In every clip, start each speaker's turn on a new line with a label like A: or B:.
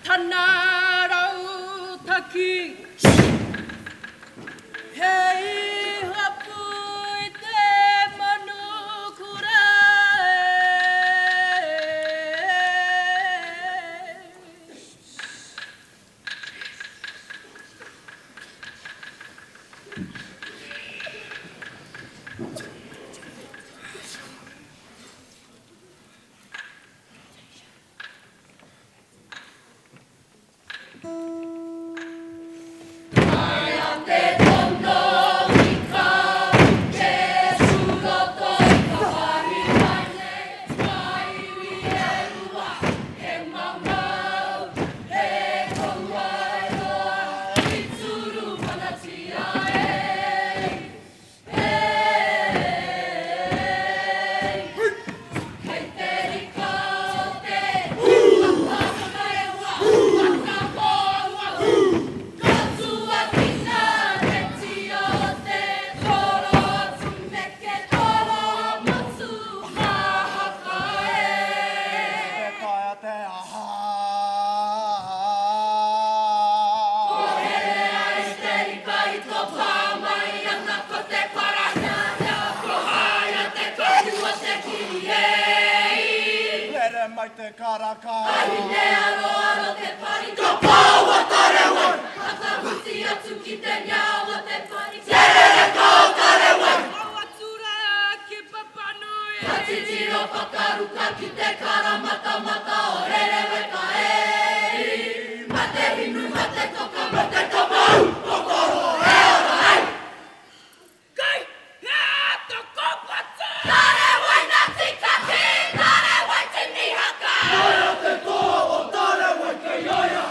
A: Tanara utaki Hei hapui te manukura
B: mai te karaka.
C: Ahine aro te pari. Ka paua tare wai. Hata huti atu ki te nyawa te pari. Serere kau tare wai.
A: Awa tura ki papanui
C: Hati tiro pakaruka ki te karamata mata o here weka e. Mate hinu, mate toka, mate kamau. Kokoro e ora ai.
A: Kai hea to kopata
C: Tare wai na tikaki. Tare wai te nihaka.
B: Aia te toa o tare wai ke iaia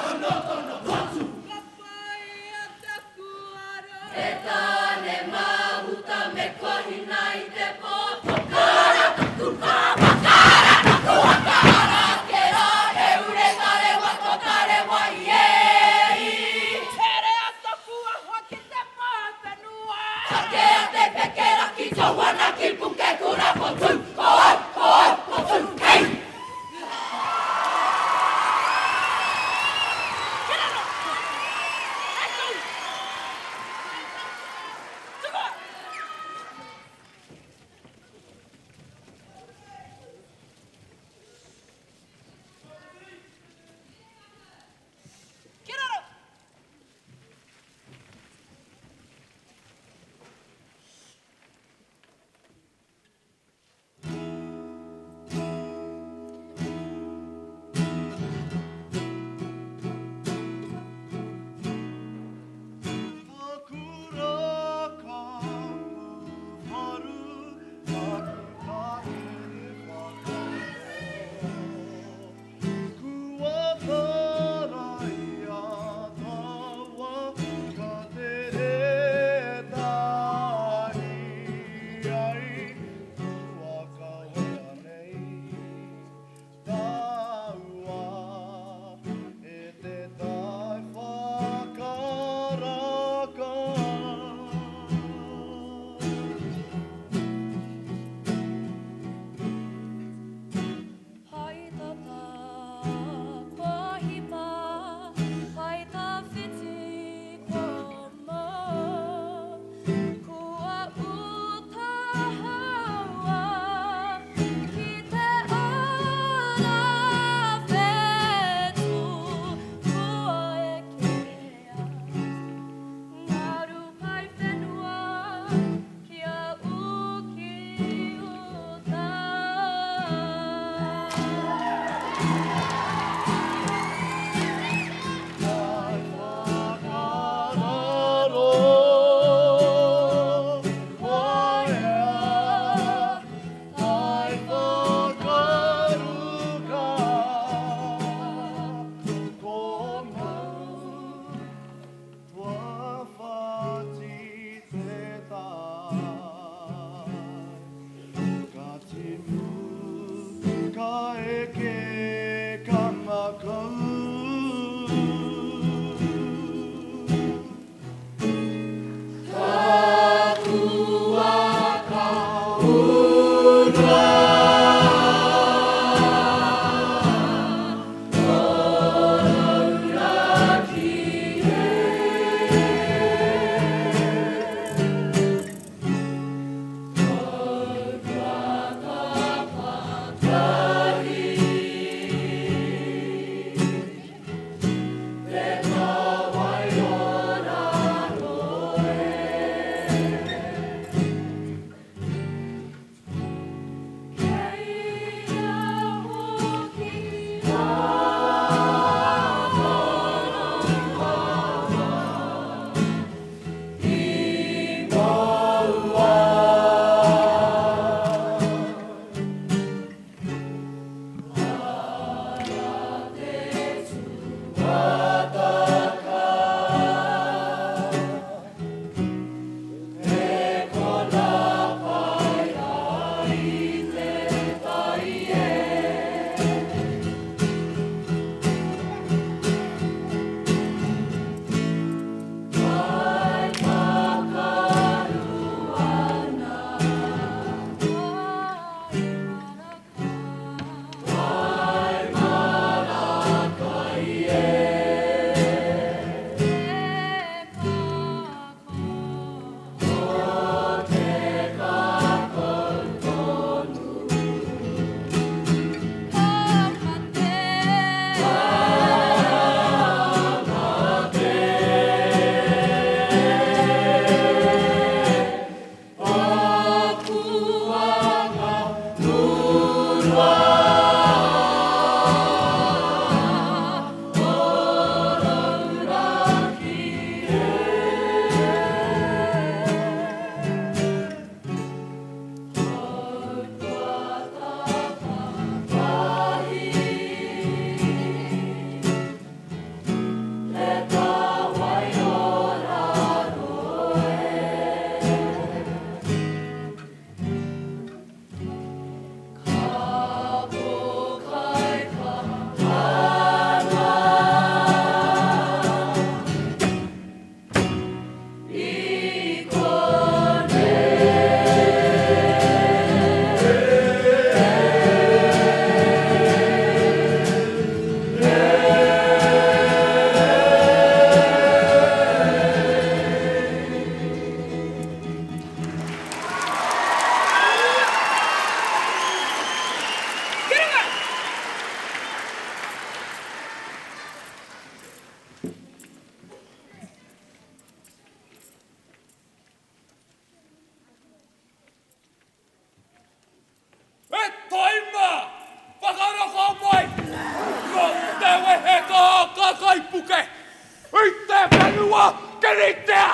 D: itseä!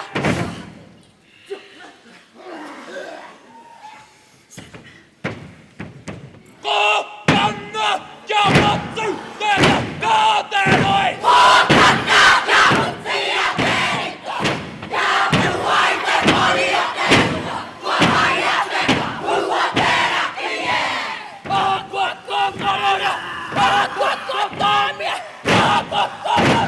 D: Kokanna ja matsi teitä kaateloi!
C: Kokanna ja mutsi ja teitä! Ja puhua itse monia teitä! Kuolla ja teitä! Puhua teräkiä!
D: Akkuat konkoloja! Akkuat kontaamia! Akkuat kontaamia!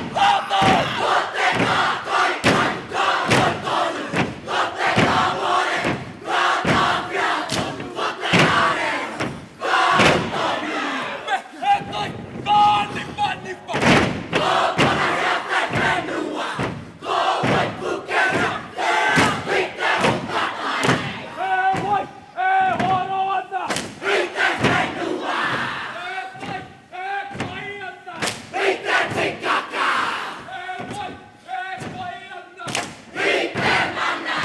C: Ottakaa kaikkien kaavoitonu! Ottakaa vuoden! Raataan pian! Ottakaa ne!
D: Me ettoi kaannipannippa!
C: Koukona jättää penua! Kouvet pukena! Itse hukkataan!
D: Ei voi! Ei huonoata!
C: Itse penua!
D: Ei kaiata!
C: Itse tsikkakaa!
D: Ei voi! Ei kaiata!
C: Itse mennä!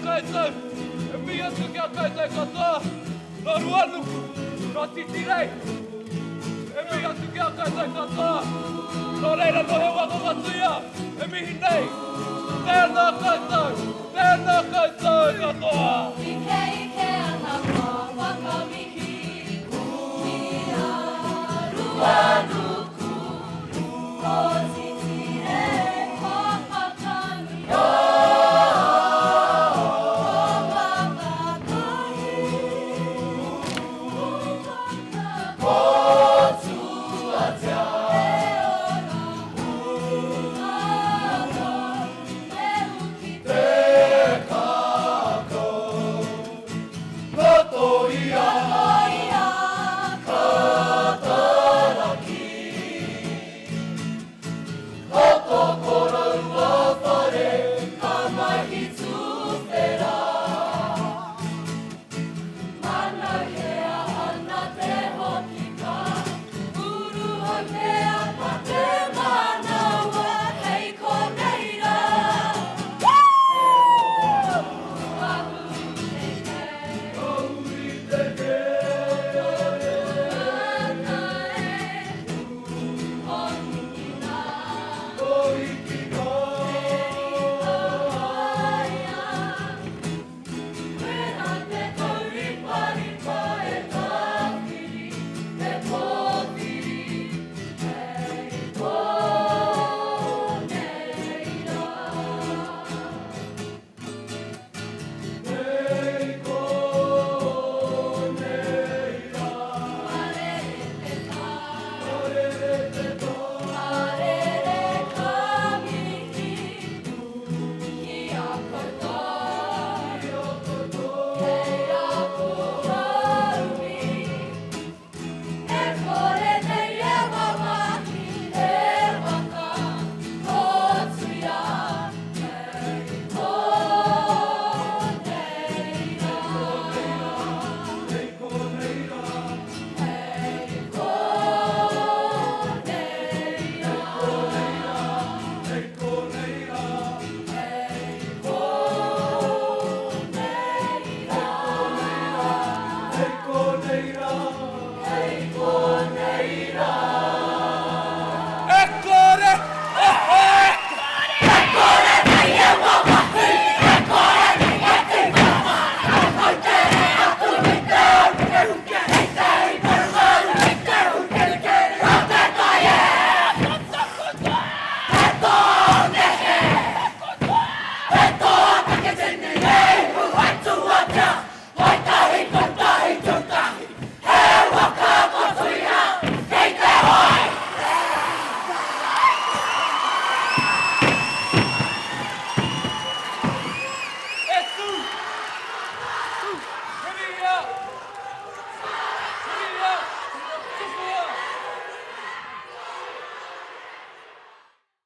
D: Kai Mia tykkää kai kataa. No ruollu. Roti tirei. Mia tykkää kai kataa. No reira no he wako katuia. E mihi nei. Tēnā koutou. Tēnā koutou katoa.
C: Ike ana ka wakamihi. Ki a ruanuku. O titire ko pakani. O wawakahi. O tuatea.